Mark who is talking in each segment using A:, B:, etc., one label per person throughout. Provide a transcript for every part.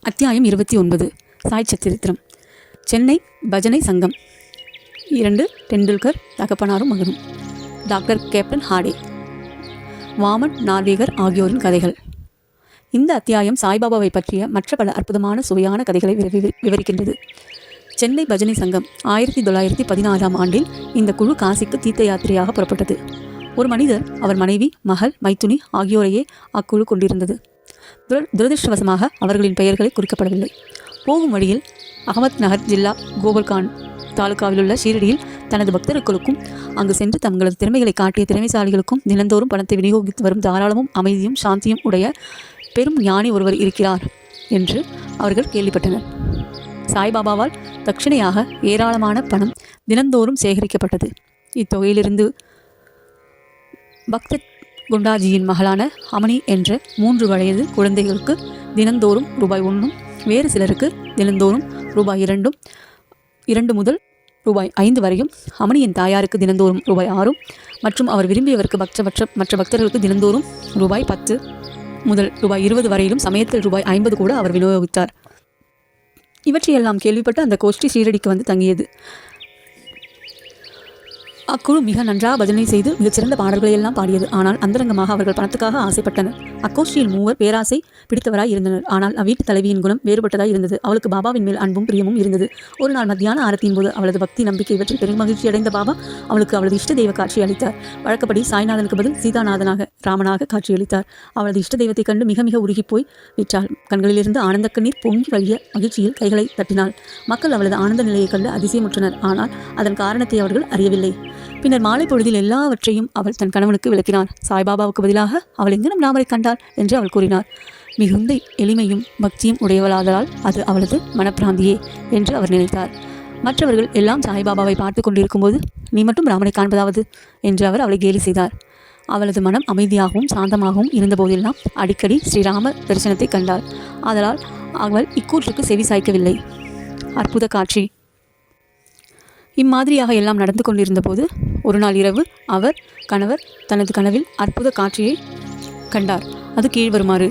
A: அத்தியாயம் 29. சாய் சத்திரித்திரம். சென்னை பஜனை சங்கம். 2. டெண்டுல்கர் தகப்பனாரும் மகனும். டாக்டர் கேப்டன் ஹாடே, வாமன் நார்வேகர் ஆகியோரின் கதைகள். இந்த அத்தியாயம் சாய்பாபாவை பற்றிய மற்ற பல அற்புதமான சுவையான கதைகளை விவரிக்கின்றது. சென்னை பஜனை சங்கம் 1914ஆம் ஆண்டில் இந்த குழு காசிக்கு தீர்த்த யாத்திரையாக புறப்பட்டது. ஒரு மனிதர், அவர் மனைவி, மகள், மைத்துனி ஆகியோரையே அக்குழு கொண்டிருந்தது. துரதிருஷ்டவசமாக அவர்களின் பெயர்களை குறிக்கப்படவில்லை. போகும் வழியில் அகமத் நகர் ஜில்லா கோபர்கான் தாலுகாவிலுள்ள ஷீரடியில் தனது பக்தர்களுக்கும் அங்கு சென்று தங்களது திறமைகளை காட்டிய திறமைசாலிகளுக்கும் தினந்தோறும் பணத்தை விநியோகித்து வரும் தாராளமும் அமைதியும் சாந்தியும் உடைய பெரும் ஞானி ஒருவர் இருக்கிறார் என்று அவர்கள் கேள்விப்பட்டனர். சாய்பாபாவால் தட்சிணையாக ஏராளமான பணம் தினந்தோறும் சேகரிக்கப்பட்டது. இத்தொகையிலிருந்து பக்த குண்டாஜியின் மகளான அமணி என்ற 3 வயது குழந்தைகளுக்கு தினந்தோறும் ரூபாய் 1, வேறு சிலருக்கு தினந்தோறும் ரூபாய் 2 முதல் ரூபாய் 5 வரையும், அமணியின் தாயாருக்கு தினந்தோறும் ரூபாய் 6 மற்றும் அவர் விரும்பியவருக்கு மற்ற பக்தர்களுக்கு தினந்தோறும் ரூபாய் 10 முதல் ரூபாய் 20 வரையிலும், சமயத்தில் ரூபாய் 50 கூட அவர் விநியோகித்தார். இவற்றையெல்லாம் கேள்விப்பட்டு அந்த கோஷ்டி ஷீரடிக்கு வந்து தங்கியது. அக்குழு மிக நன்றாக பஜனை செய்து மிகச்சிறந்த பாடல்களை எல்லாம் பாடியது. ஆனால் அந்தரங்கமாக அவர்கள் பணத்துக்காக ஆசைப்பட்டனர். அக்கோஷ்டியில் 3 பேராசை பிடித்தவராய் இருந்தனர். ஆனால் அவ்வீட்டு தலைவியின் குணம் வேறுபட்டதாய் இருந்தது. அவளுக்கு பாபாவின் மேல் அன்பும் பிரியமும் இருந்தது. ஒரு நாள் மத்தியான ஆரத்தியின் போது அவளது பக்தி நம்பிக்கை இவற்றில் பெரும் மகிழ்ச்சி அடைந்த பாபா அவளுக்கு அவளது இஷ்ட தெய்வ காட்சி அளித்தார். வழக்கப்படி சாய்நாதனுக்கு பதில் சீதாநாதனாக ராமனாக காட்சியளித்தார். அவளது இஷ்ட தெய்வத்தை கண்டு மிக மிக உருகி போய் விற்றாள். கண்களிலிருந்து ஆனந்த கண்ணீர் பொங்கி வழிய மகிழ்ச்சியில் கைகளை தட்டினாள். மக்கள் அவளது ஆனந்த நிலையை கண்டு அதிசயமுற்றனர். ஆனால் அதன் காரணத்தை அவர்கள் அறியவில்லை. பின்னர் மாலை பொழுதில் எல்லாவற்றையும் அவள் தன் கணவனுக்கு விளக்கினார். சாய்பாபாவுக்கு பதிலாக அவள் எங்கனும் ராமரை கண்டாள் என்று அவள் கூறினார். மிகுந்த எளிமையும் பக்தியும் உடையவளாதலால் அது அவளது மனப்பிராந்தியே என்று அவர் நினைத்தார். மற்றவர்கள் எல்லாம் சாய்பாபாவை பார்த்து கொண்டிருக்கும்போது நீ மட்டும் ராமனை காண்பதாவது என்று அவர் அவளை கேலி செய்தார். அவளது மனம் அமைதியாகவும் சாந்தமாகவும் இருந்தபோதெல்லாம் அடிக்கடி ஸ்ரீராம தரிசனத்தை கண்டாள். ஆதலால் அவள் இக்கூற்றுக்கு செவி சாய்க்கவில்லை. அற்புத காட்சி. இம்மாதிரியாக எல்லாம் நடந்து கொண்டிருந்த போது ஒரு நாள் இரவு கணவர் தனது கனவில் அற்புத காட்சியை கண்டார். அது கீழ்வருமாறு.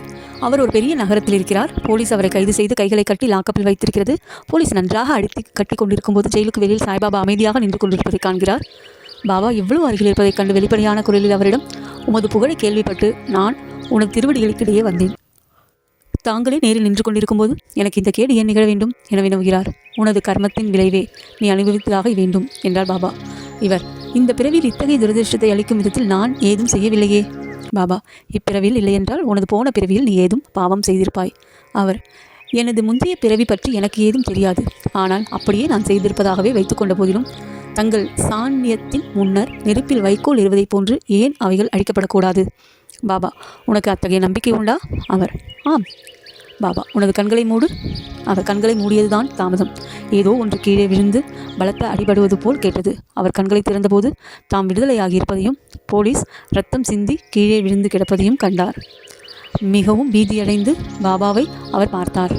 A: அவர் ஒரு பெரிய நகரத்தில் இருக்கிறார். போலீஸ் அவரை கைது செய்து கைகளை கட்டி லாக்கப்பில் வைத்திருக்கிறது. போலீஸ் நன்றாக அடித்து கட்டி கொண்டிருக்கும் போது ஜெயிலுக்கு வெளியில் சாய்பாபா அமைதியாக நின்று கொண்டிருப்பதை காண்கிறார். பாபா எவ்வளவு அருகில் இருப்பதைக் கண்டு வெளிப்படையான குரலில் அவரிடம், உமது புகழை கேள்விப்பட்டு நான் உனது திருவடிகளுக்கிடையே வந்தேன். தாங்களே நேரில் நின்று கொண்டிருக்கும் போது எனக்கு இந்த கேடு ஏன் நிகழ வேண்டும் என வினவுகிறார். உனது கர்மத்தின் விளைவே நீ அனுபவித்ததாக வேண்டும் என்றார் பாபா. இவர், இந்த பிறவியில் இத்தகைய துரதிருஷ்டத்தை அளிக்கும் விதத்தில் நான் ஏதும் செய்யவில்லையே. பாபா, இப்பிறவியில் இல்லையென்றால் உனது போன பிறவியில் நீ ஏதும் பாவம் செய்திருப்பாய். அவர், எனது முந்தைய பிறவி பற்றி எனக்கு ஏதும் தெரியாது. ஆனால் அப்படியே நான் செய்திருப்பதாகவே வைத்துக்கொண்ட போதிலும் தங்கள் சாநியத்தின் முன்னர் நெருப்பில் வைக்கோல் எறிவதைப் போன்று ஏன் அவைகள் அழிக்கப்படக்கூடாது? பாபா, உனக்கு அத்தகைய நம்பிக்கை உண்டா? அவர், ஆம். பாபா, உனது கண்களை மூடு. அவர் கண்களை மூடியதுதான் தாமதம். ஏதோ ஒன்று கீழே விழுந்து பலத்த அடிபடுவது போல் கேட்டது. அவர் கண்களை திறந்தபோது தாம் விடுதலையாகியிருப்பதையும் போலீஸ் இரத்தம் சிந்தி கீழே விழுந்து கிடப்பதையும் கண்டார். மிகவும் பீதியடைந்து பாபாவை அவர் பார்த்தார்.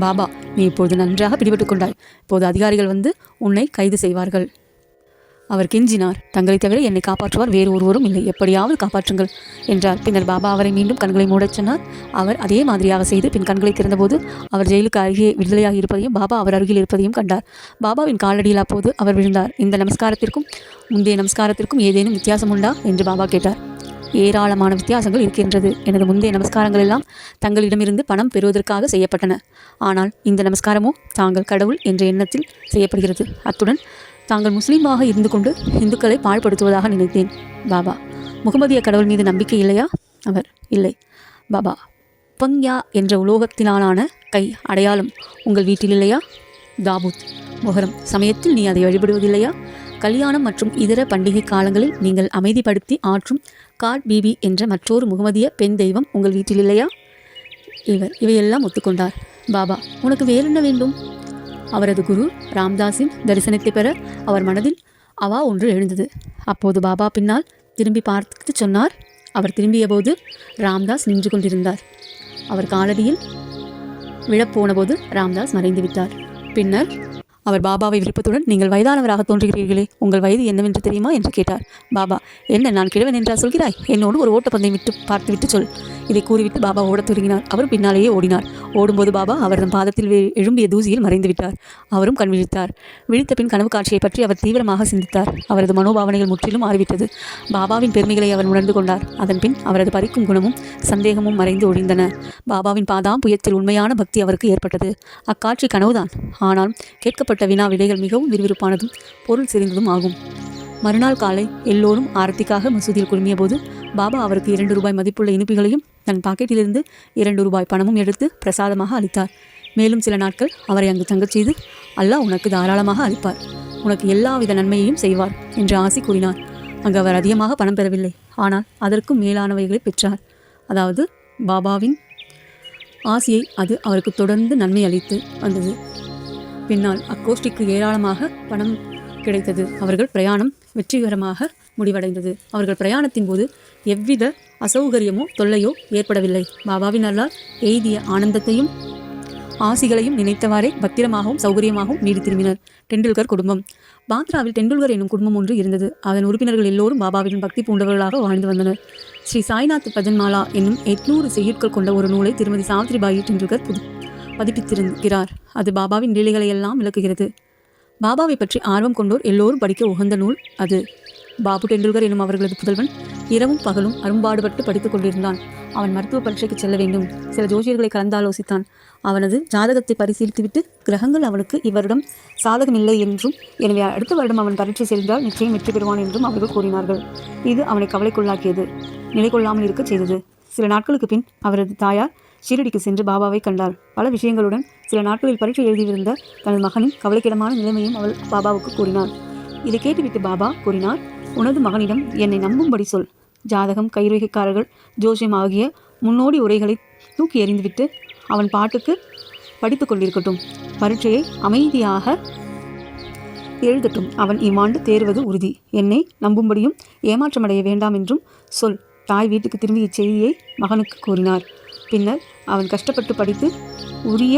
A: பாபா, நீ இப்பொழுது நன்றாக பிடிபட்டு கொண்டாய். இப்போது அதிகாரிகள் வந்து உன்னை கைது செய்வார்கள். அவர் கெஞ்சினார். தங்களை தவிர என்னை காப்பாற்றுவார் வேறு ஒருவரும் இல்லை, எப்படியாவது காப்பாற்றுங்கள் என்றார். பின்னர் பாபா அவரை மீண்டும் கண்களை மூடச் சொன்னார். அவர் அதே மாதிரியாக செய்து பின் கண்களை திறந்தபோது அவர் ஜெயிலுக்கு அருகே விடுதலையாக இருப்பதையும் பாபா அவர் அருகில் இருப்பதையும் கண்டார். பாபாவின் காலடியில் அப்போது அவர் விழுந்தார். இந்த நமஸ்காரத்திற்கும் முந்தைய நமஸ்காரத்திற்கும் ஏதேனும் வித்தியாசம் உண்டா என்று பாபா கேட்டார். ஏராளமான வித்தியாசங்கள் இருக்கின்றது. எனது முந்தைய நமஸ்காரங்கள் எல்லாம் தங்களிடமிருந்து பணம் பெறுவதற்காக செய்யப்பட்டன. ஆனால் இந்த நமஸ்காரமோ தாங்கள் கடவுள் என்ற எண்ணத்தில் செய்யப்படுகிறது. அத்துடன் தாங்கள் முஸ்லீமாக இருந்து கொண்டு இந்துக்களை பாழ்படுத்துவதாக நினைத்தேன். பாபா, முகமதிய கடவுள் மீது நம்பிக்கை இல்லையா? அவர், இல்லை. பாபா, பங்யா என்ற உலோகத்தினாலான கை அடையாளம் உங்கள் வீட்டில் இல்லையா? தாபூத், மொஹரம் சமயத்தில் நீ அதை வழிபடுவதில்லையா? கல்யாணம் மற்றும் இதர பண்டிகை காலங்களில் நீங்கள் அமைதிப்படுத்தி ஆற்றும் காட் பீபி என்ற மற்றொரு முகமதிய பெண் தெய்வம் உங்கள் வீட்டில் இல்லையா? இவர் இவையெல்லாம் ஒத்துக்கொண்டார். பாபா, உனக்கு வேறென்ன வேண்டும்? அவரது குரு ராம்தாஸின் தரிசனத்தை பெற அவர் மனதில் அவா ஒன்று எழுந்தது. அப்போது பாபா பின்னால் திரும்பி பார்த்து சொன்னார். அவர் திரும்பிய போது ராம்தாஸ் நின்று கொண்டிருந்தார். அவர் காலடியில் விழப்போன போது ராம்தாஸ் மறைந்து விட்டார். பின்னர் அவர் பாபாவை விருப்பத்துடன், நீங்கள் வயதானவராக தோன்றுகிறீர்களே, உங்கள் வயது என்னவென்று தெரியுமா என்று கேட்டார். பாபா, என்ன நான் கிழவன் என்றா சொல்கிறாய்? என்னோடு ஒரு ஓட்டப்பந்தயம் பார்த்துவிட்டு சொல். இதை கூறிவிட்டு பாபா ஓடத் தொடங்கினார். அவர் பின்னாலேயே ஓடினார். ஓடும்போது பாபா அவரது பாதத்தில் எழும்பிய தூசியில் மறைந்து விட்டார். அவரும் கண் விழித்தார். விழித்த பின் கனவு காட்சியை பற்றி அவர் தீவிரமாக சிந்தித்தார். அவரது மனோபாவனைகள் முற்றிலும் மாறிவிட்டது. பாபாவின் பெருமைகளை அவர் உணர்ந்து கொண்டார். அதன் பின் அவரது பறிக்கும் குணமும் சந்தேகமும் மறைந்து ஒழிந்தன. பாபாவின் பாதாம்புயத்தில் உண்மையான பக்தி அவருக்கு ஏற்பட்டது. அக்காட்சி கனவுதான், ஆனால் கேட்கப்பட்ட வினா விடைகள் மிகவும் விறுவிறுப்பானதும் பொருள் செறிந்ததும் ஆகும். மறுநாள் காலை எல்லோரும் ஆரத்திக்காக மசூதியில் குழுமிய போது பாபா அவருக்கு 2 ரூபாய் மதிப்புள்ள இனிப்புகளையும் தன் பாக்கெட்டிலிருந்து 2 ரூபாய் பணமும் எடுத்து பிரசாதமாக அளித்தார். மேலும் சில நாட்கள் அவரை அங்கு தங்கச் செய்து அல்லாஹ் உனக்கு தாராளமாக அளிப்பார், உனக்கு எல்லாவித நன்மையையும் செய்வார் என்று ஆசி கூறினார். அங்கு அவர் அதிகமாக பணம் பெறவில்லை, ஆனால் அதற்கும் மேலானவைகளை பெற்றார். அதாவது பாபாவின் ஆசியை அது அவருக்கு தொடர்ந்து நன்மை அளித்து வந்தது. பின்னால் அக்கோஷ்டிக்கு ஏராளமாக பணம் கிடைத்தது. அவர்கள் பிரயாணம் வெற்றிகரமாக முடிவடைந்தது. அவர்கள் பிரயாணத்தின் போது எவ்வித அசௌகரியமோ தொல்லையோ ஏற்படவில்லை. பாபாவின் அருளால் எய்திய ஆனந்தத்தையும் ஆசிகளையும் நினைத்தவாறே பத்திரமாகவும் சௌகரியமாகவும் வீடு திரும்பினர். டெண்டுல்கர் குடும்பம். பாந்த்ராவில் டெண்டுல்கர் என்னும் குடும்பம் ஒன்று இருந்தது. அதன் உறுப்பினர்கள் எல்லோரும் பாபாவின் பக்தி பூண்டவர்களாக வாழ்ந்து வந்தனர். ஸ்ரீ சாய்நாத் பஜன்மாலா என்னும் 800 செய்யுட்கள் கொண்ட ஒரு நூலை திருமதி சாவித்ரிபாயி டெண்டுல்கர் பதிப்பித்திருக்கிறார். அது பாபாவின் லீலைகளை எல்லாம் விளக்குகிறது. பாபாவை பற்றி ஆர்வம் கொண்டோர் எல்லோரும் படிக்க உகந்த நூல் அது. பாபு டெண்டுல்கர் எனும் அவர்களது புதல்வன் இரவும் பகலும் அரும்பாடுபட்டு படித்துக் கொண்டிருந்தான். அவன் மருத்துவ பரீட்சைக்கு செல்ல வேண்டும். சில ஜோசியர்களை கலந்தாலோசித்தான். அவனது ஜாதகத்தை பரிசீலித்துவிட்டு கிரகங்கள் அவனுக்கு இவ்வருடம் சாதகமில்லை என்றும், எனவே அடுத்த வருடம் அவன் பரீட்சை சென்றால் நிச்சயம் வெற்றி பெறுவான் என்றும் அவர்கள் கூறினார்கள். இது அவனை கவலைக்குள்ளாக்கியது, நிலை கொள்ளாமல் இருக்க செய்தது. சில நாட்களுக்கு பின் அவரது தாயார் ஷீரடிக்கு சென்று பாபாவை கண்டார். பல விஷயங்களுடன் சில நாட்களில் பரீட்சை எழுதியிருந்த தனது மகனின் கவலைக்கிடமான நிலைமையும் அவள் பாபாவுக்கு கூறினார். இதை கேட்டுவிட்டு பாபா கூறினார், உனது மகனிடம் என்னை நம்பும்படி சொல். ஜாதகம், கைரேகைக்காரர்கள், ஜோசியம் ஆகிய முன்னோடி உரைகளை தூக்கி எறிந்துவிட்டு அவன் பாட்டுக்கு படித்து கொண்டிருக்கட்டும். பரீட்சையை அமைதியாக எழுதட்டும். அவன் இவ்வாண்டு தேர்வது உறுதி. என்னை நம்பும்படியும் ஏமாற்றமடைய வேண்டாம் என்றும் சொல். தாய் வீட்டுக்கு திரும்பி இச்செய்தியை மகனுக்கு கூறினார். பின்னர் அவன் கஷ்டப்பட்டு படித்து உரிய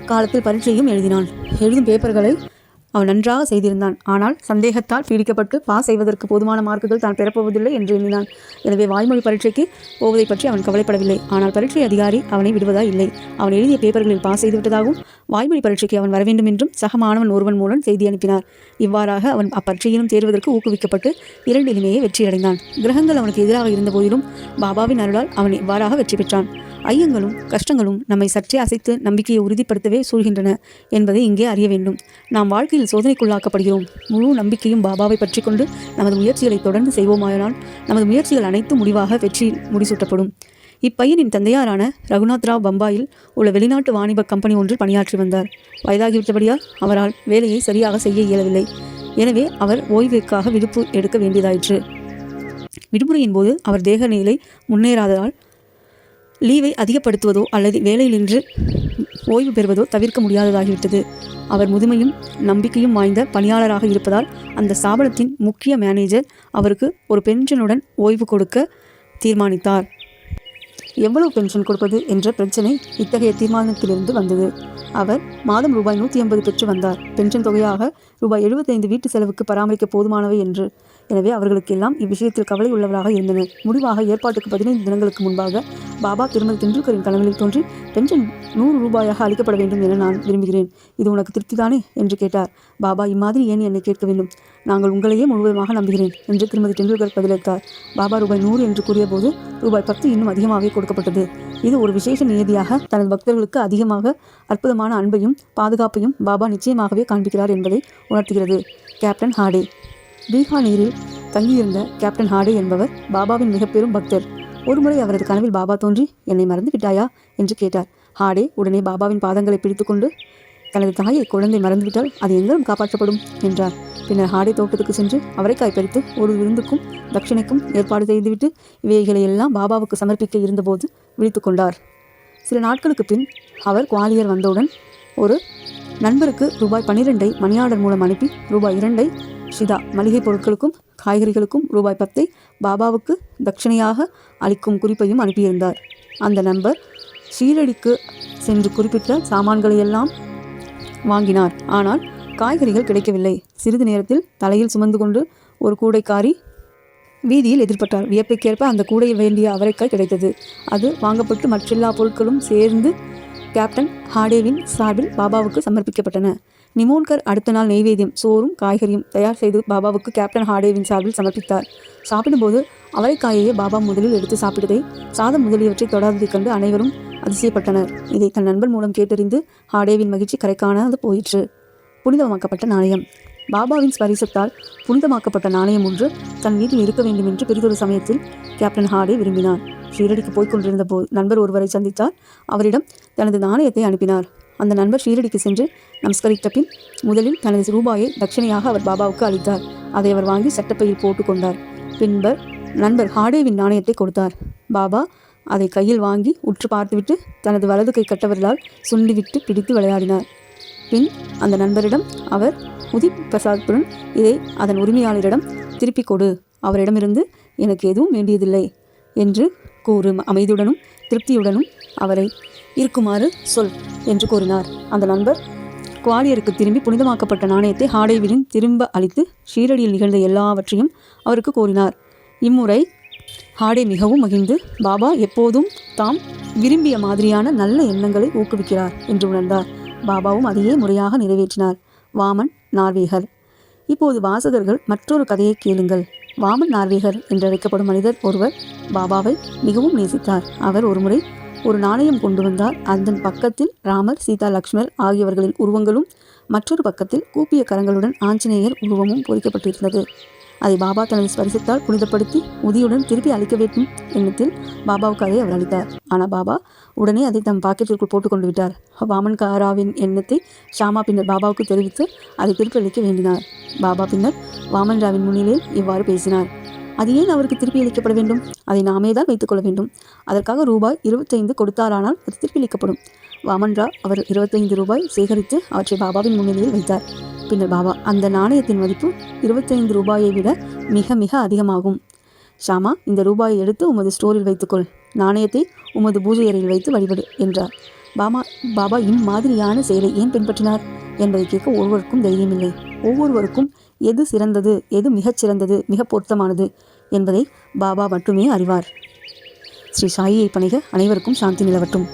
A: காலத்தில் பரீட்சையும் எழுதினான். எழுதும் பேப்பர்களை அவன் நன்றாக செய்திருந்தான். ஆனால் சந்தேகத்தால் பீடிக்கப்பட்டு பாஸ் செய்வதற்கு போதுமான மார்க்குகள் தான் பெறப்போவதில்லை என்று எண்ணினான். எனவே வாய்மொழி பரீட்சைக்கு போவதை பற்றி அவன் கவலைப்படவில்லை. ஆனால் பரீட்சை அதிகாரி அவனை விடுவதா இல்லை. அவன் எழுதிய பேப்பர்களில் பாஸ் செய்துவிட்டதாகவும் வாய்மொழி பரீட்சைக்கு அவன் வரவேண்டும் என்றும் சக மாணவன் ஒருவன் மூலம் செய்தி அனுப்பினார். இவ்வாறாக அவன் அப்பரீட்சையிலும் தேர்வதற்கு ஊக்குவிக்கப்பட்டு 2 வெற்றியடைந்தான். கிரகங்கள் அவனுக்கு எதிராக இருந்த போதிலும் பாபாவின் அருளால் அவன் இவ்வாறாக வெற்றி பெற்றான். ஐயங்களும் கஷ்டங்களும் நம்மை சற்றே அசைத்து நம்பிக்கையை உறுதிப்படுத்தவே சூழ்கின்றன என்பதை இங்கே அறிய வேண்டும். நாம் வாழ்க்கையில் சோதனைக்குள்ளாக்கப்படுகிறோம். முழு நம்பிக்கையும் பாபாவை பற்றி கொண்டு நமது முயற்சிகளை தொடர்ந்து செய்வோமானால் நமது முயற்சிகள் அனைத்தும் முடிவாக வெற்றியில் முடிசூட்டப்படும். இப்பையனின் தந்தையாரான ரகுநாத் ராவ் பம்பாயில் உள்ள வெளிநாட்டு வாணிப கம்பெனி ஒன்றில் பணியாற்றி வந்தார். வயதாகிவிட்டபடியால் அவரால் வேலையை சரியாக செய்ய இயலவில்லை. எனவே அவர் ஓய்விற்காக விடுப்பு எடுக்க வேண்டியதாயிற்று. விடுமுறையின் போது அவர் தேக நிலை முன்னேறாததால் லீவை அதிகப்படுத்துவதோ அல்லது வேலையிலின்று ஓய்வு பெறுவதோ தவிர்க்க முடியாததாகிவிட்டது. அவர் முதுமையும் நம்பிக்கையும் வாய்ந்த பணியாளராக இருப்பதால் அந்த ஸ்தாபனத்தின் முக்கிய மேனேஜர் அவருக்கு ஒரு பென்ஷனுடன் ஓய்வு கொடுக்க தீர்மானித்தார். எவ்வளவு பென்ஷன் கொடுப்பது என்ற பிரச்சனை இத்தகைய தீர்மானத்திலிருந்து வந்தது. அவர் மாதம் ரூபாய் 180 பெற்று வந்தார். பென்ஷன் தொகையாக ரூபாய் 75 வீட்டு செலவுக்கு பராமரிக்க போதுமானவை என்று. எனவே அவர்களுக்கெல்லாம் இவ்விஷயத்தில் கவலை உள்ளவராக இருந்தனர். முடிவாக ஏற்பாட்டுக்கு 15 தினங்களுக்கு முன்பாக பாபா திருமதி டெண்டுல்கரின் கனவில் தோன்றி, பென்ஷன் 100 ரூபாயாக அளிக்கப்பட வேண்டும் என நான் விரும்புகிறேன். இது உனக்கு திருப்திதானே என்று கேட்டார். பாபா, இம்மாதிரி ஏன் என்னை கேட்க வேண்டும்? நாங்கள் உங்களையே முழுவதுமாக நம்புகிறேன் என்று திருமதி டெண்டுல்கர் பதிலளித்தார். பாபா ரூபாய் 100 என்று கூறிய போது ரூபாய் 10 இன்னும் அதிகமாகவே கொடுக்கப்பட்டது. இது ஒரு விசேஷ நியதியாக தனது பக்தர்களுக்கு அதிகமாக அற்புதமான அன்பையும் பாதுகாப்பையும் பாபா நிச்சயமாகவே காண்பிக்கிறார் என்பதை உணர்த்துகிறது. கேப்டன் ஹாடே. பீகானீரில் தங்கியிருந்த கேப்டன் ஹாடே என்பவர் பாபாவின் மிக பெரும் பக்தர். ஒருமுறை அவரது கனவில் பாபா தோன்றி, என்னை மறந்து விட்டாயா என்று கேட்டார். ஹாடே உடனே பாபாவின் பாதங்களை பிடித்துக்கொண்டு, தனது தாயை குழந்தை மறந்துவிட்டால் அது எங்களும் காப்பாற்றப்படும் என்றார். பின்னர் ஹாடே தோட்டத்துக்கு சென்று அவரைக்காய் பறித்து ஒரு விருந்துக்கும் தட்சிணைக்கும் ஏற்பாடு செய்துவிட்டு இவைகளை எல்லாம் பாபாவுக்கு சமர்ப்பிக்க இருந்தபோது விழித்து கொண்டார். சில நாட்களுக்கு பின் அவர் குவாலியர் வந்தவுடன் ஒரு நண்பருக்கு ரூபாய் 12 மணி ஆர்டர் மூலம் அனுப்பி ரூபாய் 2 ஷிதா மளிகை பொருட்களுக்கும் காய்கறிகளுக்கும் ரூபாய் 10 பாபாவுக்கு தட்சிணையாக அளிக்கும் குறிப்பையும் அனுப்பியிருந்தார். அந்த நண்பர் ஷீரடிக்கு சென்று குறிப்பிட்ட சாமான்களையெல்லாம் வாங்கினார். ஆனால் காய்கறிகள் கிடைக்கவில்லை. சிறிது நேரத்தில் தலையில் சுமந்து கொண்டு ஒரு கூடைக்காரி வீதியில் எதிர்பட்டார். வியப்பைக்கேற்ப அந்த கூடையில் வேண்டிய அவரைக்காய் கிடைத்தது. அது வாங்கப்பட்டு மற்றெல்லா பொருட்களும் சேர்ந்து கேப்டன் ஹாடேவின் சார்பில் பாபாவுக்கு சமர்ப்பிக்கப்பட்டன. நிமோன்கர் அடுத்த நாள் நெய்வேத்தியம் சோறும் காய்கறியும் தயார் செய்து பாபாவுக்கு கேப்டன் ஹாடேவின் சார்பில் சமர்ப்பித்தார். சாப்பிடும்போது அவரைக்காயையே பாபா முதலில் எடுத்து சாப்பிட்டதை, சாதம் முதலியவற்றை தொடாததைக் கண்டு அனைவரும் அதிசயப்பட்டனர். இதை தன் நண்பன் மூலம் கேட்டறிந்து ஹாடேவின் மகிழ்ச்சி கரைக்காணாது போயிற்று. புனிதமாக்கப்பட்ட நாணயம். பாபாவின் ஸ்பரிசத்தால் புனிதமாக்கப்பட்ட நாணயம் ஒன்று தன் வீட்டில் இருக்க வேண்டும் என்று பிறிதொரு சமயத்தில் கேப்டன் ஹாடே விரும்பினார். ஷீரடிக்கு போய்க் கொண்டிருந்த நண்பர் ஒருவரை சந்தித்தார். அவரிடம் தனது நாணயத்தை அனுப்பினார். அந்த நண்பர் ஷீரடிக்கு சென்று நமஸ்கரித்த பின் முதலில் தனது ரூபாயை தட்சணையாக அவர் பாபாவுக்கு அளித்தார். அதை அவர் வாங்கி சட்டப்பையில் போட்டு கொண்டார். பின்பர் நண்பர் ஹாடேவின் நாணயத்தை கொடுத்தார். பாபா அதை கையில் வாங்கி உற்று பார்த்துவிட்டு தனது வலது கை கட்டவர்களால் சுண்டிவிட்டு பிடித்து விளையாடினார். பின் அந்த நண்பரிடம் அவர் உதித் பிரசாத்துடன் இதை அதன் உரிமையாளரிடம் திருப்பிக் கொடு, அவரிடமிருந்து எனக்கு எதுவும் வேண்டியதில்லை என்று கூறு, அமைதியுடனும் திருப்தியுடனும் அவரை இருக்குமாறு சொல் என்று கூறினார். அந்த நண்பர் குவாலியருக்கு திரும்பி புனிதமாக்கப்பட்ட நாணயத்தை ஹாடேவிடன் திரும்ப அளித்து ஷீரடியில் நிகழ்ந்த எல்லாவற்றையும் அவருக்கு கூறினார். இம்முறை ஹாடே மிகவும் மகிழ்ந்து பாபா எப்போதும் தாம் விரும்பிய மாதிரியான நல்ல எண்ணங்களை ஊக்குவிக்கிறார் என்று உணர்ந்தார். பாபாவும் அதையே முறையாக நிறைவேற்றினார். வாமன் நார்வேகர். இப்போது வாசகர்கள் மற்றொரு கதையை கேளுங்கள். வாமன் நார்வேகர் என்றழைக்கப்படும் மனிதர் ஒருவர் பாபாவை மிகவும் நேசித்தார். அவர் ஒருமுறை ஒரு நாணயம் கொண்டு வந்தார். அதன் பக்கத்தில் ராமர், சீதா, லக்ஷ்மர் ஆகியவர்களின் உருவங்களும் மற்றொரு பக்கத்தில் கூப்பிய கரங்களுடன் ஆஞ்சநேயர் உருவமும் பொறிக்கப்பட்டிருந்தது. அதை பாபா தனது ஸ்பரிசத்தால் புனிதப்படுத்தி உதியுடன் திருப்பி அளிக்க வேண்டும் எண்ணத்தில் பாபாவுக்கு அதை அவர் அளித்தார். ஆனால் பாபா உடனே அதை தம் பாக்கெட்டிற்குள் போட்டுக்கொண்டு விட்டார். வாமன் காராவின் எண்ணத்தை ஷாமா பின்னர் பாபாவுக்கு தெரிவித்து அதை திருப்பி அளிக்க வேண்டினார். பாபா பின்னர் வாமன் ராவின் முன்னிலையில் இவ்வாறு பேசினார். அது ஏன் அவருக்கு திருப்பி அளிக்கப்பட வேண்டும்? அதை நாமே தான் வைத்துக்கொள்ள வேண்டும். அதற்காக ரூபாய் 25 கொடுத்தாரானால் அது திருப்பி அளிக்கப்படும். வாமன் ரா அவர் 25 ரூபாய் சேகரித்து அவற்றை பாபாவின் முன்னிலையில் வைத்தார். பின்னர் பாபா, அந்த நாணயத்தின் மதிப்பு 25 ரூபாயை விட மிக மிக அதிகமாகும். ஷாமா, இந்த ரூபாயை எடுத்து உமது ஸ்டோரில் வைத்துக்கொள், நாணயத்தை உமது பூஜை அறையில் வைத்து வழிபடு என்றார். பாபா இம்மாதிரியான செயலை ஏன் பின்பற்றினார் என்பதை கேட்க ஒருவருக்கும் தைரியமில்லை. ஒவ்வொருவருக்கும் எது சிறந்தது, எது மிகச்சிறந்தது, மிக பொருத்தமானது என்பதை பாபா மட்டுமே அறிவார். ஸ்ரீ சாயியை பணிக. அனைவருக்கும் சாந்தி நிலவட்டும்.